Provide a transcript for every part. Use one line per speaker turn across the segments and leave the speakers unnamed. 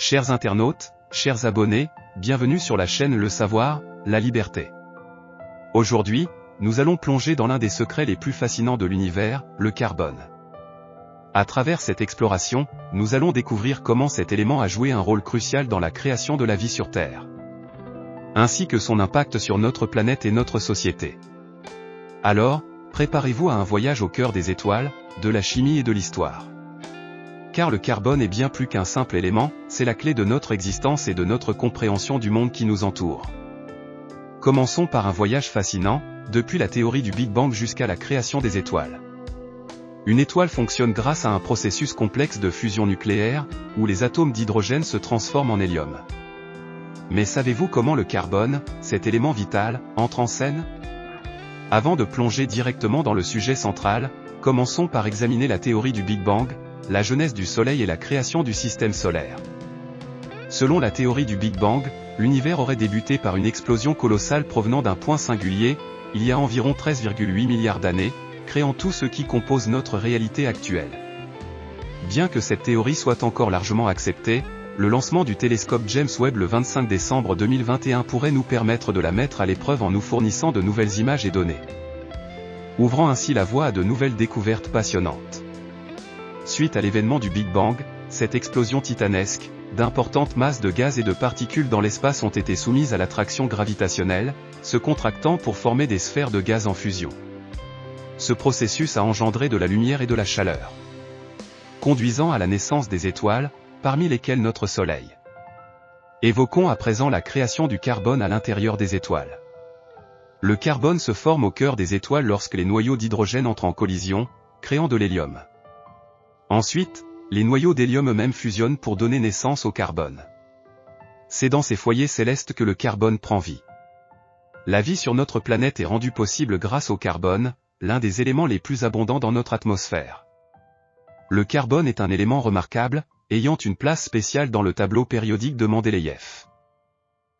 Chers internautes, chers abonnés, bienvenue sur la chaîne Le Savoir, la Liberté. Aujourd'hui, nous allons plonger dans l'un des secrets les plus fascinants de l'univers, le carbone. À travers cette exploration, nous allons découvrir comment cet élément a joué un rôle crucial dans la création de la vie sur Terre, ainsi que son impact sur notre planète et notre société. Alors, préparez-vous à un voyage au cœur des étoiles, de la chimie et de l'histoire. Car le carbone est bien plus qu'un simple élément, c'est la clé de notre existence et de notre compréhension du monde qui nous entoure. Commençons par un voyage fascinant, depuis la théorie du Big Bang jusqu'à la création des étoiles. Une étoile fonctionne grâce à un processus complexe de fusion nucléaire, où les atomes d'hydrogène se transforment en hélium. Mais savez-vous comment le carbone, cet élément vital, entre en scène? Avant de plonger directement dans le sujet central, commençons par examiner la théorie du Big Bang, la genèse du Soleil et la création du système solaire. Selon la théorie du Big Bang, l'univers aurait débuté par une explosion colossale provenant d'un point singulier, il y a environ 13,8 milliards d'années, créant tout ce qui compose notre réalité actuelle. Bien que cette théorie soit encore largement acceptée, le lancement du télescope James Webb le 25 décembre 2021 pourrait nous permettre de la mettre à l'épreuve en nous fournissant de nouvelles images et données, ouvrant ainsi la voie à de nouvelles découvertes passionnantes. Suite à l'événement du Big Bang, cette explosion titanesque, d'importantes masses de gaz et de particules dans l'espace ont été soumises à l'attraction gravitationnelle, se contractant pour former des sphères de gaz en fusion. Ce processus a engendré de la lumière et de la chaleur, conduisant à la naissance des étoiles, parmi lesquelles notre Soleil. Évoquons à présent la création du carbone à l'intérieur des étoiles. Le carbone se forme au cœur des étoiles lorsque les noyaux d'hydrogène entrent en collision, créant de l'hélium. Ensuite, les noyaux d'hélium eux-mêmes fusionnent pour donner naissance au carbone. C'est dans ces foyers célestes que le carbone prend vie. La vie sur notre planète est rendue possible grâce au carbone, l'un des éléments les plus abondants dans notre atmosphère. Le carbone est un élément remarquable, ayant une place spéciale dans le tableau périodique de Mendeleïev.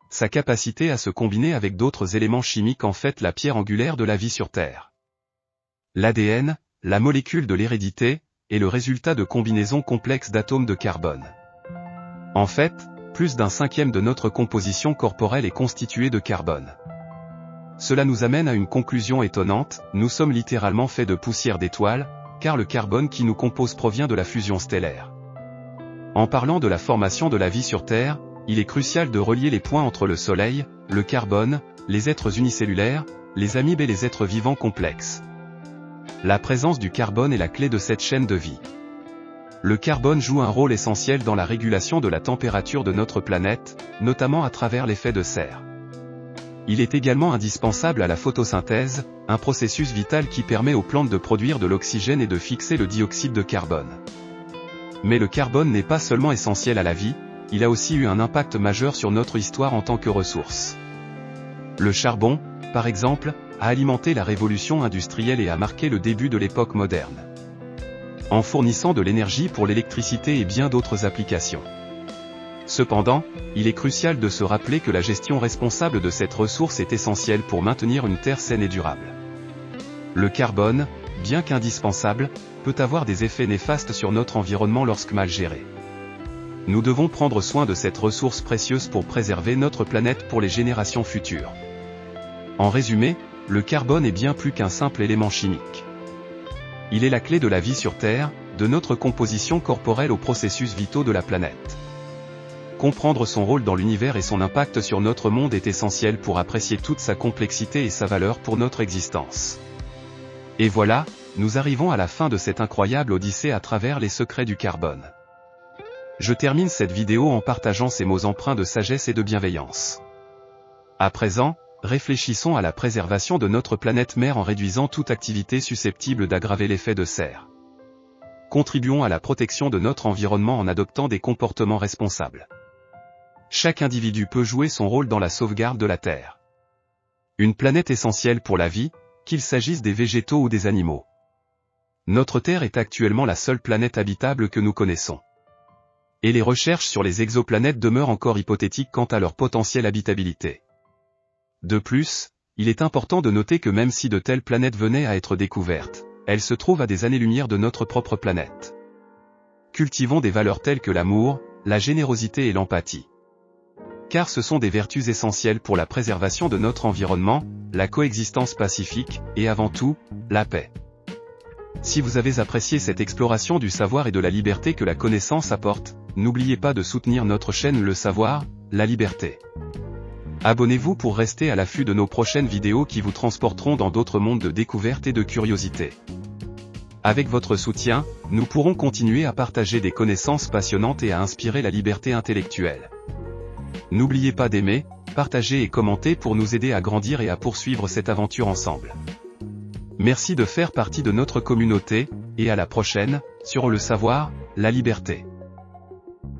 Sa capacité à se combiner avec d'autres éléments chimiques en fait la pierre angulaire de la vie sur Terre. L'ADN, la molécule de l'hérédité, est le résultat de combinaisons complexes d'atomes de carbone. En fait, plus d'un cinquième de notre composition corporelle est constituée de carbone. Cela nous amène à une conclusion étonnante, nous sommes littéralement faits de poussière d'étoiles, car le carbone qui nous compose provient de la fusion stellaire. En parlant de la formation de la vie sur Terre, il est crucial de relier les points entre le Soleil, le carbone, les êtres unicellulaires, les amibes et les êtres vivants complexes. La présence du carbone est la clé de cette chaîne de vie. Le carbone joue un rôle essentiel dans la régulation de la température de notre planète, notamment à travers l'effet de serre. Il est également indispensable à la photosynthèse, un processus vital qui permet aux plantes de produire de l'oxygène et de fixer le dioxyde de carbone. Mais le carbone n'est pas seulement essentiel à la vie, il a aussi eu un impact majeur sur notre histoire en tant que ressource. Le charbon, par exemple, a alimenté la révolution industrielle et a marqué le début de l'époque moderne, en fournissant de l'énergie pour l'électricité et bien d'autres applications. Cependant, il est crucial de se rappeler que la gestion responsable de cette ressource est essentielle pour maintenir une Terre saine et durable. Le carbone, bien qu'indispensable, peut avoir des effets néfastes sur notre environnement lorsque mal géré. Nous devons prendre soin de cette ressource précieuse pour préserver notre planète pour les générations futures. En résumé, le carbone est bien plus qu'un simple élément chimique. Il est la clé de la vie sur Terre, de notre composition corporelle aux processus vitaux de la planète. Comprendre son rôle dans l'univers et son impact sur notre monde est essentiel pour apprécier toute sa complexité et sa valeur pour notre existence. Et voilà, nous arrivons à la fin de cette incroyable odyssée à travers les secrets du carbone. Je termine cette vidéo en partageant ces mots empreints de sagesse et de bienveillance. À présent, réfléchissons à la préservation de notre planète mère en réduisant toute activité susceptible d'aggraver l'effet de serre. Contribuons à la protection de notre environnement en adoptant des comportements responsables. Chaque individu peut jouer son rôle dans la sauvegarde de la Terre. Une planète essentielle pour la vie, qu'il s'agisse des végétaux ou des animaux. Notre Terre est actuellement la seule planète habitable que nous connaissons. Et les recherches sur les exoplanètes demeurent encore hypothétiques quant à leur potentielle habitabilité. De plus, il est important de noter que même si de telles planètes venaient à être découvertes, elles se trouvent à des années-lumière de notre propre planète. Cultivons des valeurs telles que l'amour, la générosité et l'empathie. Car ce sont des vertus essentielles pour la préservation de notre environnement, la coexistence pacifique, et avant tout, la paix. Si vous avez apprécié cette exploration du savoir et de la liberté que la connaissance apporte, n'oubliez pas de soutenir notre chaîne Le Savoir, la Liberté. Abonnez-vous pour rester à l'affût de nos prochaines vidéos qui vous transporteront dans d'autres mondes de découverte et de curiosité. Avec votre soutien, nous pourrons continuer à partager des connaissances passionnantes et à inspirer la liberté intellectuelle. N'oubliez pas d'aimer, partager et commenter pour nous aider à grandir et à poursuivre cette aventure ensemble. Merci de faire partie de notre communauté, et à la prochaine, sur Le Savoir, la Liberté.